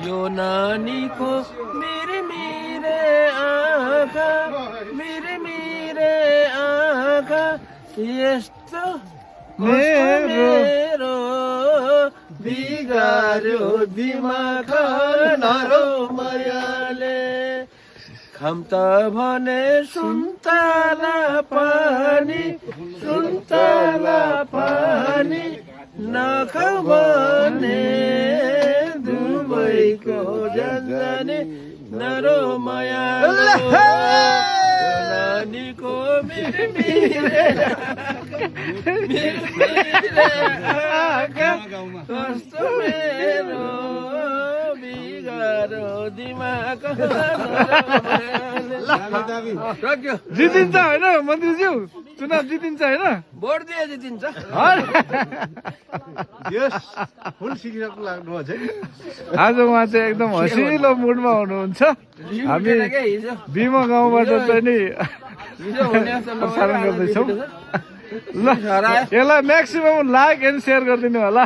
यो नानीको मेरे मेरे आँखा यस्तो मेरो बिगार्यो दिमाग नरो मायाले खम्ता भने सुन्तला पानी नखाऊ भने दुबईको जाने नरो मायाले नानीको मेरे आँखा कस्तो मेरो बिगारो दिमाग जितिन्छ होइन मन्त्रीज्यू चुनाव जितिन्छ होइन भोट दिए जितिन्छ फुल सिकिसक्नु लाग्नु छ आज उहाँ चाहिँ एकदम हँसिलो मुडमा हुनुहुन्छ हामी बिमा गाउँबाट चाहिँ नि प्रसारण गर्दैछौँ ल यसलाई म्याक्सिमम लाइक एन्ड सेयर गरिदिनु होला